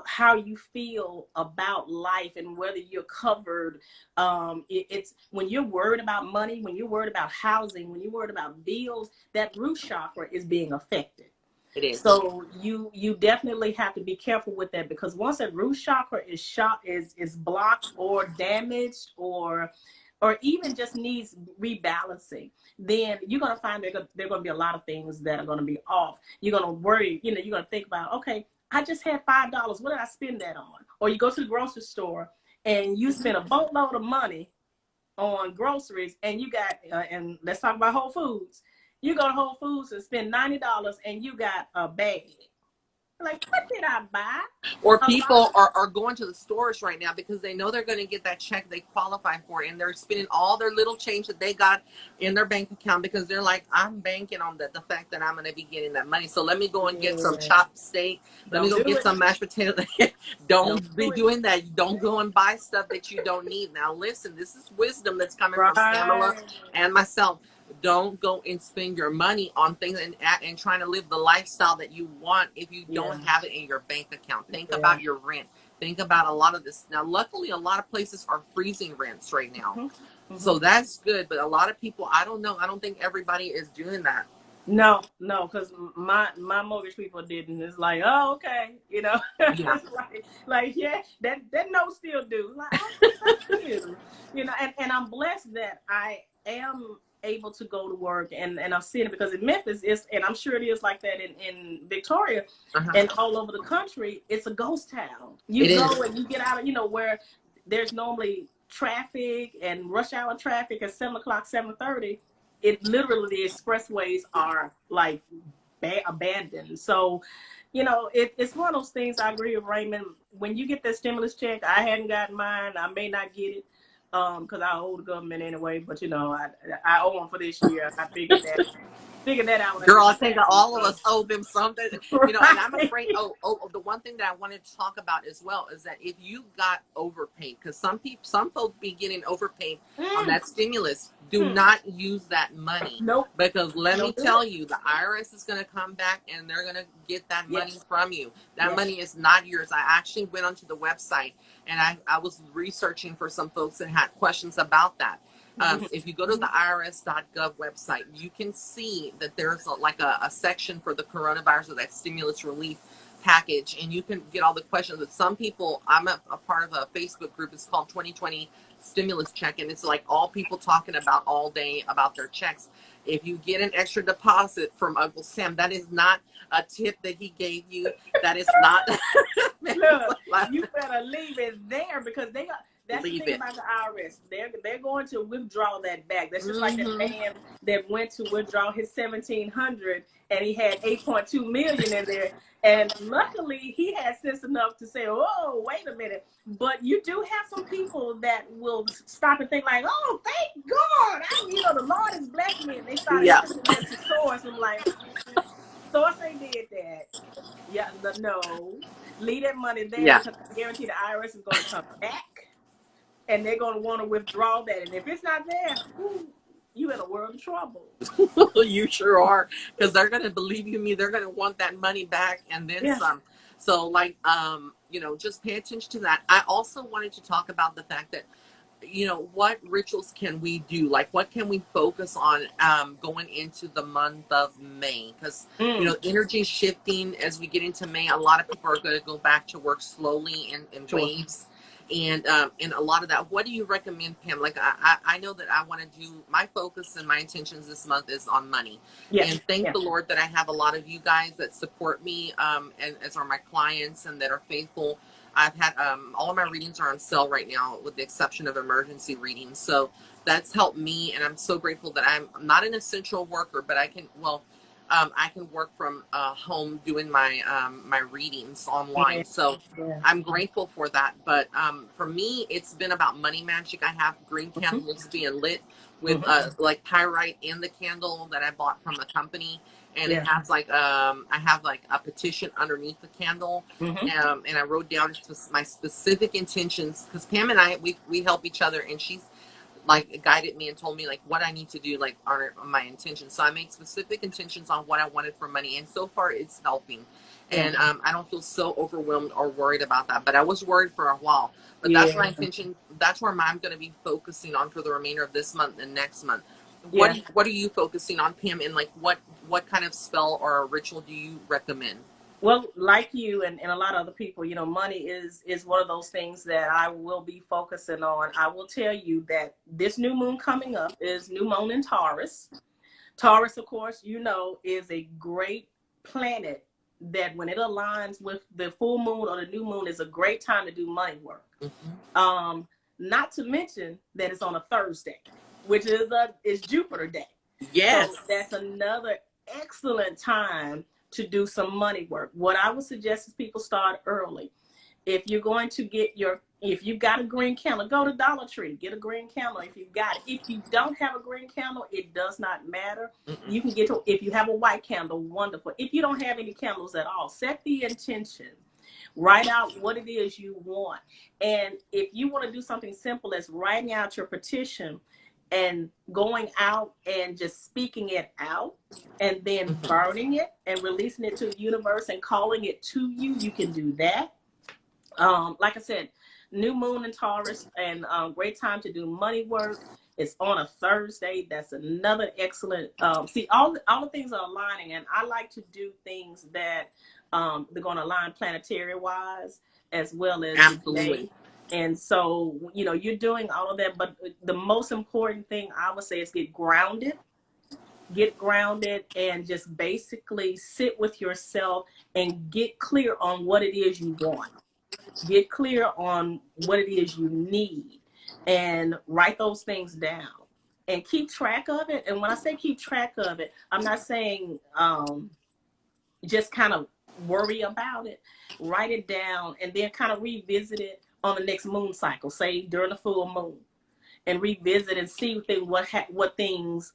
how you feel about life and whether you're covered. It's when you're worried about money, when you're worried about housing, when you're worried about bills, that root chakra is being affected. It is. So you definitely have to be careful with that, because once a root chakra is blocked or damaged, or even just needs rebalancing, then you're going to find there are going to be a lot of things that are going to be off. You're going to worry, you're going to think about, okay, I just had $5. What did I spend that on? Or you go to the grocery store and you spend a boatload of money on groceries, and you got, and let's talk about Whole Foods. You go to Whole Foods and spend $90 and you got a bag. Like, what did I buy? Or people are going to the stores right now because they know they're going to get that check they qualify for, and they're spending all their little change that they got in their bank account because they're like, I'm banking on the fact that I'm going to be getting that money. So let me go and get some chopped steak. Let me go get some mashed potatoes. Don't be doing that. Don't go and buy stuff that you don't need. Now, listen, this is wisdom that's coming from Pamela and myself. Don't go and spend your money on things and trying to live the lifestyle that you want if you don't have it in your bank account. Think about your rent. Think about a lot of this. Now, luckily, a lot of places are freezing rents right now. So that's good. But a lot of people, I don't know. I don't think everybody is doing that. No, because my mortgage people didn't. It's like, oh, okay, Yeah. It's like yeah, that note still due. Like, oh, thank you, and I'm blessed that I am able to go to work, and I'm seeing it, because in Memphis and I'm sure it is like that in Victoria and all over the country. It's a ghost town. You go and you get out of, where there's normally traffic and rush hour traffic at 7:00, 7:30. It literally, the expressways are like abandoned. So, it's one of those things. I agree with Raymond. When you get that stimulus check, I hadn't gotten mine. I may not get it because I owe the government anyway. But I owe them for this year. I figured that out. Girl, I think all of us owe them something, Right. And I'm afraid. The one thing that I wanted to talk about as well is that if you got overpaid, because some folks be getting overpaid on that stimulus, do not use that money. Nope. Because let me tell you, the IRS is going to come back and they're going to get that money from you. That money is not yours. I actually went onto the website and I was researching for some folks that had questions about that. If you go to the irs.gov website, you can see that there's a section for the coronavirus or that stimulus relief package, and you can get all the questions. That some people, I'm a part of a Facebook group. It's called 2020 Stimulus Check, and it's like all people talking about all day about their checks. If you get an extra deposit from Uncle Sam, that is not a tip that he gave you. That is not. Look, you better leave it there, because they got. That's the thing about the IRS. They're going to withdraw that back. That's just like that man that went to withdraw his $1,700 and he had $8.2 million in there. And luckily, he had sense enough to say, "Oh, wait a minute." But you do have some people that will stop and think like, "Oh, thank God! The Lord has blessed me." And they started sending that to Source. I'm like, Source ain't did that. Yeah, no. Leave that money there, because I guarantee the IRS is going to come back. And they're going to want to withdraw that. And if it's not there, you in a world of trouble. You sure are, because they're going to, believe you me, they're going to want that money back and then some. So just pay attention to that. I also wanted to talk about the fact that, what rituals can we do? Like, what can we focus on going into the month of May? Because, energy is shifting as we get into May. A lot of people are going to go back to work slowly in waves. And a lot of that, what do you recommend, Pam? Like, I know that I want to do, my focus and my intentions this month is on money. And thank the Lord that I have a lot of you guys that support me, and as are my clients and that are faithful. I've had all of my readings are on sale right now, with the exception of emergency readings. So that's helped me, and I'm so grateful that I'm not an essential worker, but I can work from home doing my my readings online. So I'm grateful for that. But for me, it's been about money magic. I have green candles being lit with like pyrite in the candle that I bought from a company. And it has I have like a petition underneath the candle, and I wrote down my specific intentions, because Pam and I we help each other, and she's like guided me and told me like what I need to do, like on my intentions. So I made specific intentions on what I wanted for money, and so far it's helping. And I don't feel so overwhelmed or worried about that. But I was worried for a while. But that's my intention. That's where I'm going to be focusing on for the remainder of this month and next month. Yeah. what are you focusing on, Pam, and like what kind of spell or ritual do you recommend? Well, like you and a lot of other people, money is one of those things that I will be focusing on. I will tell you that this new moon coming up is new moon in Taurus. Taurus, of course, is a great planet that when it aligns with the full moon or the new moon is a great time to do money work. Mm-hmm. Not to mention that it's on a Thursday, which is Jupiter Day. So Yes. that's another excellent time to do some money work. What I would suggest is people start early. If you're going to if you've got a green candle, go to Dollar Tree, get a green candle if you've got it. If you don't have a green candle, it does not matter. Mm-mm. You can if you have a white candle, wonderful. If you don't have any candles at all, set the intention. Write out what it is you want. And if you want to do something simple as writing out your petition and going out and just speaking it out and then Mm-hmm. burning it and releasing it to the universe and calling it to you, you can do that. Like I said, new moon in Taurus and great time to do money work. It's on a Thursday. That's another excellent. See, all the things are aligning, and I like to do things that they're going to align planetary wise as well as the Absolutely. day. And so, you're doing all of that, but the most important thing I would say is get grounded. Get grounded and just basically sit with yourself and get clear on what it is you want. Get clear on what it is you need and write those things down and keep track of it. And when I say keep track of it, I'm not saying just kind of worry about it. Write it down and then kind of revisit it on the next moon cycle, say during the full moon, and revisit and see what things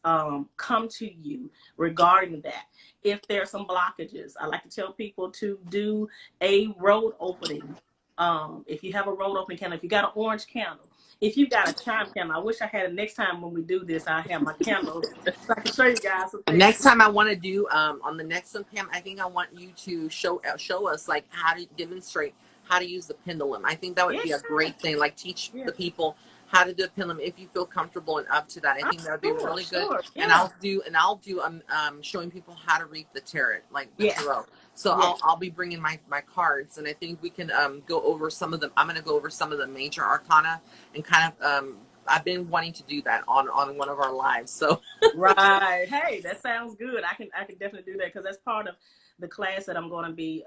come to you regarding that. If there are some blockages, I like to tell people to do a road opening. If you have a road opening candle, if you got an orange candle, if you got a chime candle, I wish I had it next time when we do this. I have my candles so I can show you guys some things. Next time I want to do on the next one, Pam, I think I want you to show us like how to demonstrate how to use the pendulum. I think that would be a great thing. Like teach the people how to do a pendulum if you feel comfortable and up to that. I think that would be really good. Yeah. And I'll do showing people how to read the tarot, like the tarot. So I'll be bringing my cards, and I think we can go over some of them. I'm going to go over some of the major arcana and kind of I've been wanting to do that on one of our lives. So right. Hey, that sounds good. I can definitely do that because that's part of the class that I'm going to be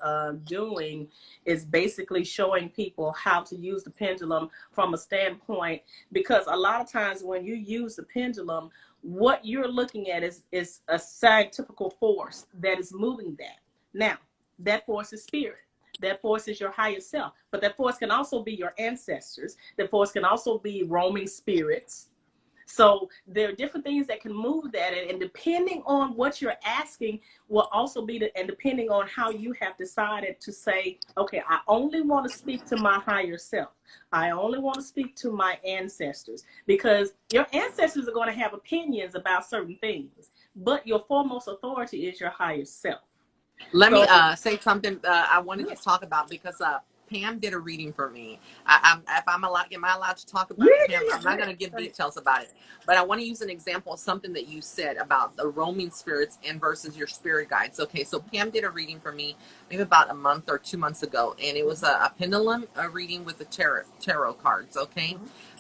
doing is basically showing people how to use the pendulum from a standpoint, because a lot of times when you use the pendulum, what you're looking at is a scientific force that is moving that. Now, that force is spirit. That force is your higher self. But that force can also be your ancestors. That force can also be roaming spirits. So there are different things that can move that. And depending on what you're asking will also be, and depending on how you have decided to say, okay, I only want to speak to my higher self. I only want to speak to my ancestors, because your ancestors are going to have opinions about certain things, but your foremost authority is your higher self. Let me say something I wanted to talk about, because Pam did a reading for me. If am I allowed to talk about it, Pam? I'm not going to give details about it, but I want to use an example of something that you said about the roaming spirits and versus your spirit guides. Okay, so Pam did a reading for me maybe about a month or 2 months ago, and it was a pendulum reading with the tarot cards. Okay,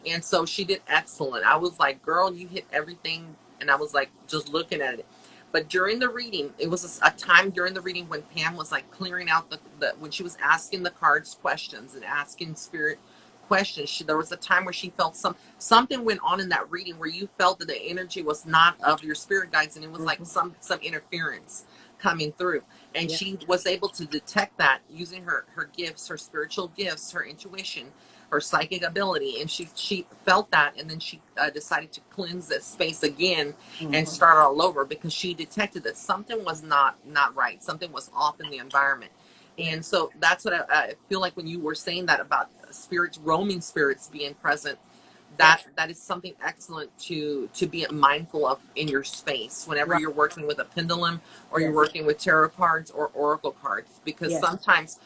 and so she did excellent. I was like, girl, you hit everything, and I was like just looking at it. But during the reading, it was a time during the reading when Pam was like clearing out when she was asking the cards questions and asking spirit questions. There was a time where she felt something went on in that reading where you felt that the energy was not of your spirit guides, and it was like some interference coming through. And she was able to detect that using her gifts, her spiritual gifts, her intuition, her psychic ability, and she felt that, and then she decided to cleanse that space again and start all over, because she detected that something was not right, something was off in the environment. And so that's what I feel like when you were saying that about spirits, roaming spirits being present, that is something excellent to be mindful of in your space whenever you're working with a pendulum or you're working with tarot cards or oracle cards, because sometimes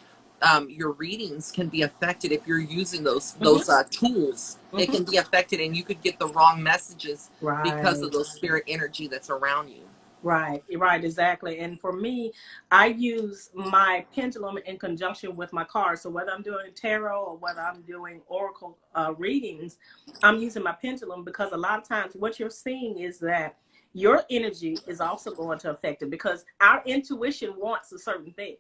your readings can be affected if you're using those Mm-hmm. tools. It Mm-hmm. can be affected, and you could get the wrong messages because Right. of those spirit energy that's around you. Right, right, exactly. And for me, I use my pendulum in conjunction with my cards. So whether I'm doing tarot or whether I'm doing oracle readings, I'm using my pendulum because a lot of times what you're seeing is that your energy is also going to affect it because our intuition wants a certain thing.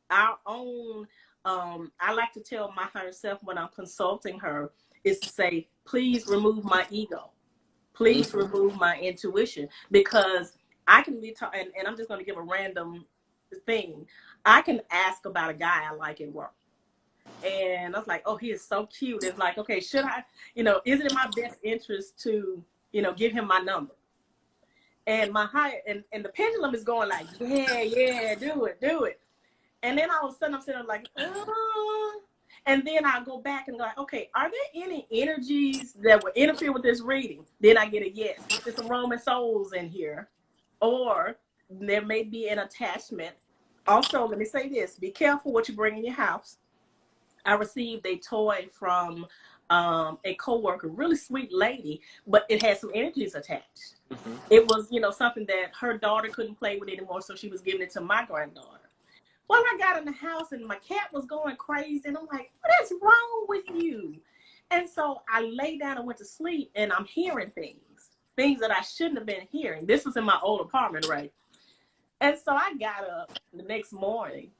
Our own, I like to tell my higher self when I'm consulting her, is to say, please remove my ego. Please Mm-hmm. remove my intuition because I can be and I'm just going to give a random thing. I can ask about a guy I like at work. And I was like, oh, he is so cute. It's like, okay, should I, is it in my best interest to, give him my number? And my higher, and the pendulum is going like, yeah, yeah, do it, do it. And then all of a sudden I'm sitting there like, and then I go back and go, like, okay, are there any energies that would interfere with this reading? Then I get a yes. There's some Roman souls in here, or there may be an attachment. Also, let me say this: be careful what you bring in your house. I received a toy from a coworker, really sweet lady, but it had some energies attached. Mm-hmm. It was, something that her daughter couldn't play with anymore, so she was giving it to my granddaughter. Well, I got in the house and my cat was going crazy, and I'm like, what is wrong with you? And so I lay down and went to sleep, and I'm hearing things that I shouldn't have been hearing. This was in my old apartment, right? And so I got up the next morning,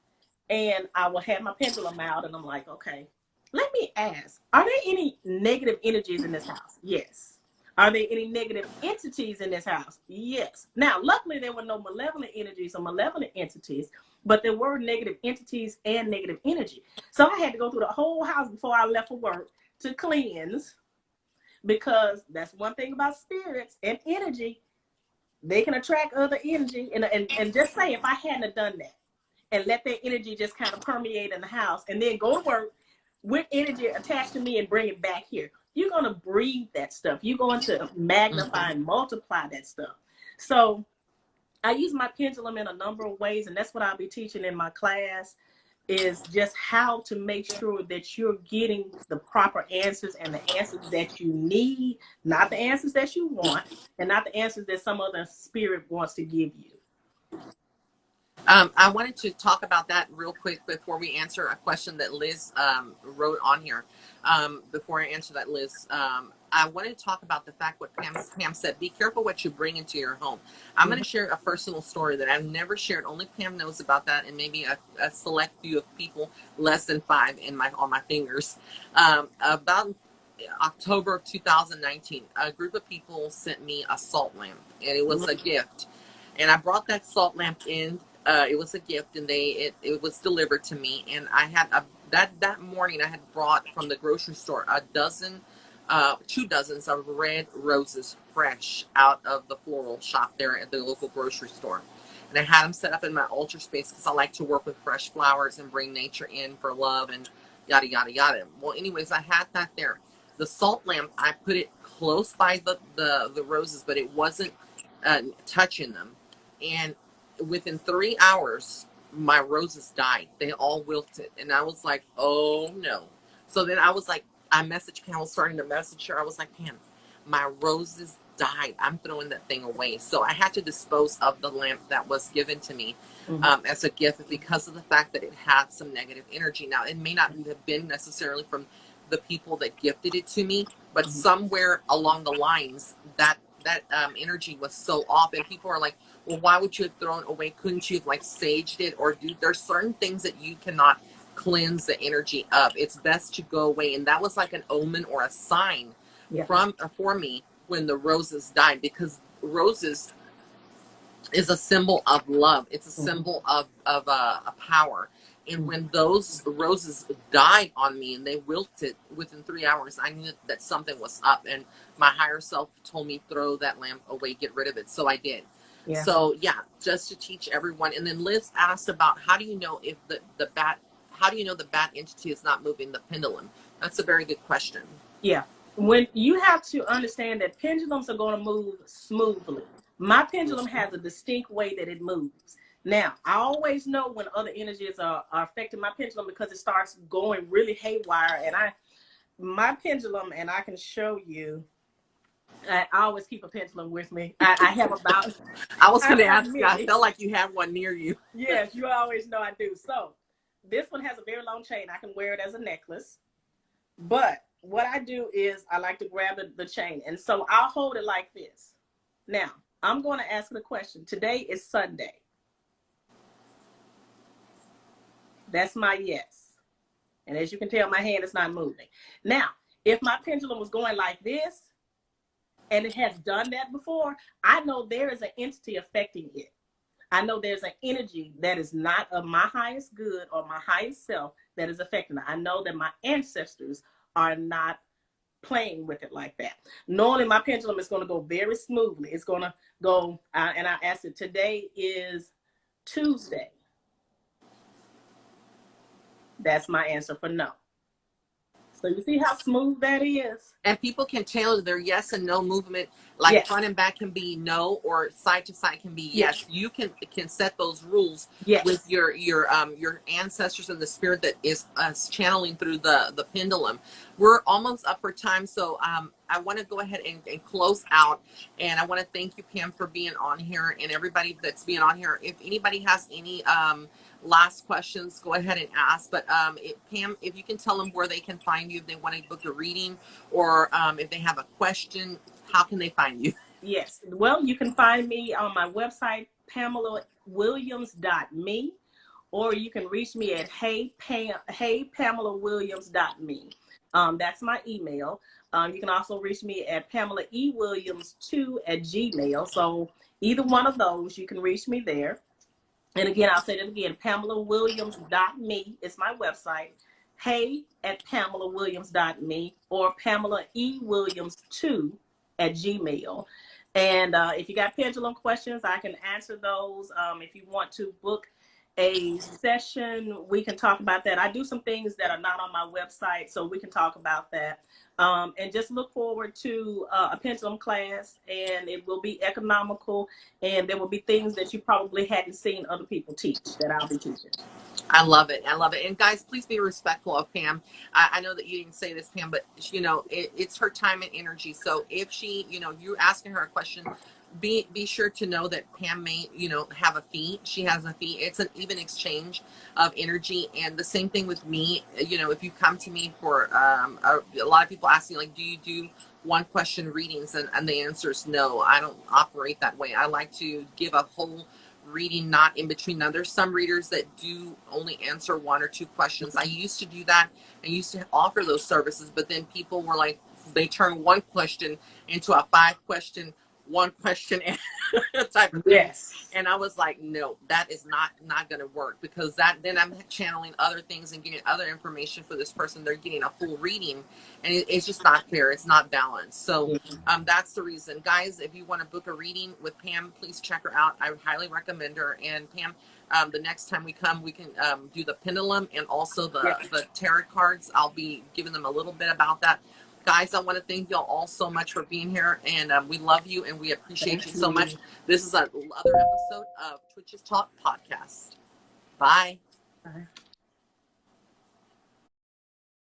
and I will have my pendulum out, and I'm like, okay, let me ask, are there any negative energies in this house? Yes. Are there any negative entities in this house? Yes. Now, luckily, there were no malevolent energies or malevolent entities, but there were negative entities and negative energy. So I had to go through the whole house before I left for work to cleanse, because that's one thing about spirits and energy. They can attract other energy. And just say, if I hadn't have done that and let that energy just kind of permeate in the house and then go to work with energy attached to me and bring it back here, you're going to breathe that stuff. You're going to magnify and multiply that stuff. So I use my pendulum in a number of ways, and that's what I'll be teaching in my class, is just how to make sure that you're getting the proper answers and the answers that you need, not the answers that you want, and not the answers that some other spirit wants to give you. I wanted to talk about that real quick before we answer a question that Liz wrote on here. Before I answer that, Liz, I wanted to talk about the fact what Pam said. Be careful what you bring into your home. I'm going to share a personal story that I've never shared. Only Pam knows about that, and maybe a select few of people, less than 5 on my fingers. About October of 2019, a group of people sent me a salt lamp, and it was a gift. And I brought that salt lamp in. It was a gift, and it was delivered to me. And I had that morning I had brought from the grocery store a dozen, 2 dozens of red roses fresh out of the floral shop there at the local grocery store. And I had them set up in my altar space because I like to work with fresh flowers and bring nature in for love and yada yada yada. Well, anyways, I had that there. The salt lamp, I put it close by the roses, but it wasn't touching them. And within 3 hours, my roses died. They all wilted. And I was like, oh no. So then I was like, I messaged Pam. I was starting to message her. I was like, Pam, my roses died. I'm throwing that thing away. So I had to dispose of the lamp that was given to me as a gift because of the fact that it had some negative energy. Now, it may not have been necessarily from the people that gifted it to me, but somewhere along the lines that energy was so off, and people are like, well, why would you have thrown it away? Couldn't you have like saged it or do? There's certain things that you cannot cleanse the energy of. It's best to go away, and that was like an omen or a sign for me when the roses died, because roses is a symbol of love. It's a symbol of a power. And when those roses died on me and they wilted within 3 hours, I knew that something was up. And my higher self told me, throw that lamp away, get rid of it. So I did. Yeah. So yeah, just to teach everyone. And then Liz asked about how do you know if the bat, how do you know the bat entity is not moving the pendulum? That's a very good question. Yeah. When you have to understand that pendulums are going to move smoothly. My pendulum has a distinct way that it moves. Now, I always know when other energies are affecting my pendulum because it starts going really haywire. And my pendulum, and I can show you, I always keep a pendulum with me. I have about, I was I going to have ask you, I many. felt like you have one near you. Yes, you always know I do. So this one has a very long chain. I can wear it as a necklace. But what I do is I like to grab the chain. And so I'll hold it like this. Now, I'm going to ask the question. Today is Sunday. That's my yes. And as you can tell, my hand is not moving. Now, if my pendulum was going like this, and it has done that before, I know there is an entity affecting it. I know there's an energy that is not of my highest good or my highest self that is affecting it. I know that my ancestors are not playing with it like that. Normally, my pendulum is going to go very smoothly. It's going to go, and I asked it, today is Tuesday. That's my answer for no. So you see how smooth that is? And people can tailor their yes and no movement, like Yes. front and back can be no, or side to side can be yes. Yes. You can set those rules Yes. with your ancestors and the spirit that is channeling through the pendulum. We're almost up for time, so I want to go ahead and close out. And I want to thank you, Pam, for being on here, and everybody that's being on here. If anybody has any last questions, go ahead and ask. But Pam, if you can tell them where they can find you if they want to book a reading, or if they have a question, how can they find you? Yes. Well, you can find me on my website, PamelaWilliams.me, or you can reach me at HeyPamelaWilliams.me. That's my email. You can also reach me at PamelaEWilliams2@gmail. So either one of those, you can reach me there. And again, I'll say that again, PamelaWilliams.me is my website. Hey@PamelaWilliams.me, or PamelaEWilliams2@gmail. And if you got pendulum questions, I can answer those. If you want to book a session, we can talk about that. I do some things that are not on my website, so we can talk about that. And just look forward to a pendulum class, and it will be economical, and there will be things that you probably hadn't seen other people teach that I'll be teaching. I love it. I love it. And guys, please be respectful of Pam. I know that you didn't say this, Pam, but it's her time and energy. So if she, you're asking her a question, be sure to know that Pam may, have a fee. She has a fee. It's an even exchange of energy. And the same thing with me. If you come to me for a lot of people ask me, like, do you do one question readings? And the answer is no. I don't operate that way. I like to give a whole reading, not in between. Now there's some readers that do only answer one or two questions. I used to do that. I used to offer those services, but then people were like, they turn one question into a 5-question, one question type of thing. Yes. And I was like, no, that is not going to work, because then I'm channeling other things and getting other information for this person. They're getting a full reading, and it's just not fair. It's not balanced. So that's the reason, guys. If you want to book a reading with Pam, please check her out. I highly recommend her. And Pam, the next time we come, we can do the pendulum and also the tarot cards. I'll be giving them a little bit about that. Guys, I want to thank y'all all so much for being here, and we love you and we appreciate you so much. This is another episode of Twitch's Talk Podcast. Bye. Bye.